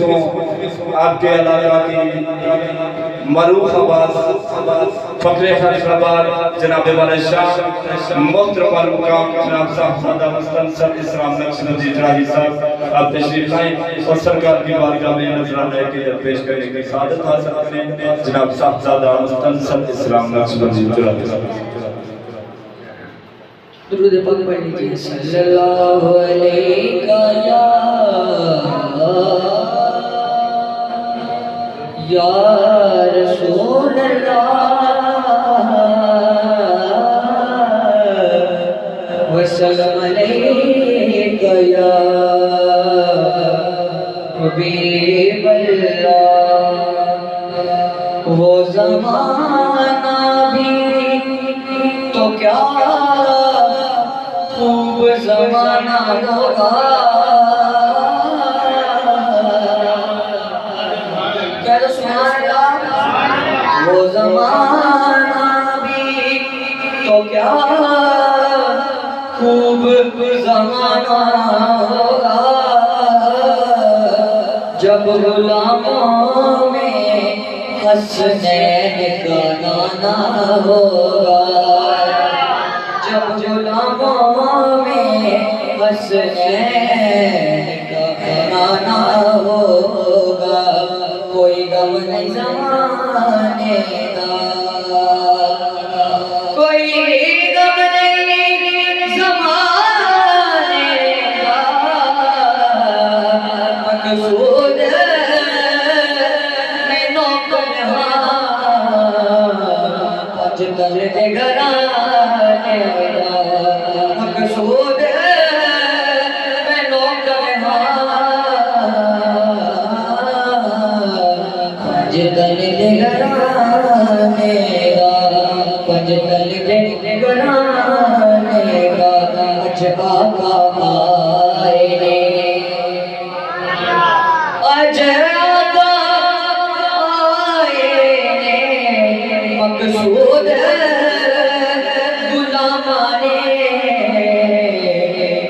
ہوں آپ کے علاقہ کی معروف آواز فخر خیبر جناب والد شاہ محترم المقام جناب صاحبزادہ مستنصر اسلام نقشبندی جراحی صاحب آپ تشریف لائیں اور سرکار کی بارگاہ میں نذرانہ عقیدت پیش کرنے کی سعادت حاصل کریں جناب صاحبزادہ مستنصر اسلام نقشبندی جراحی صاحب درود پاک پڑھ لیجئے صلی اللہ علیہ یا رسول اللہ وسلم علیہ یا حبیب اللہ وہ زمانہ بھی تو کیا خوب زمانہ ہوگا کہہ دو سبحان اللہ وہ زمانہ بھی تو کیا خوب زمانہ ہوگا جب غلاموں میں حسنین کا نانا ہوگا جب غلاموں میں حسنین کا نانا ہوگا کوئی غم نہیں زمانے کا کوئی غم نہیں زمانے کا مقصود میں نوکر پچ تل کے گھرانے مقصود میں نوکر پچ تل کے گھرانے پچ تل کے گھرانے اچھ آقا آئے اچھ آقا آئے مقصود غلامانے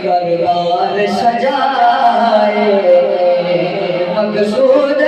کربار سجائے مقصود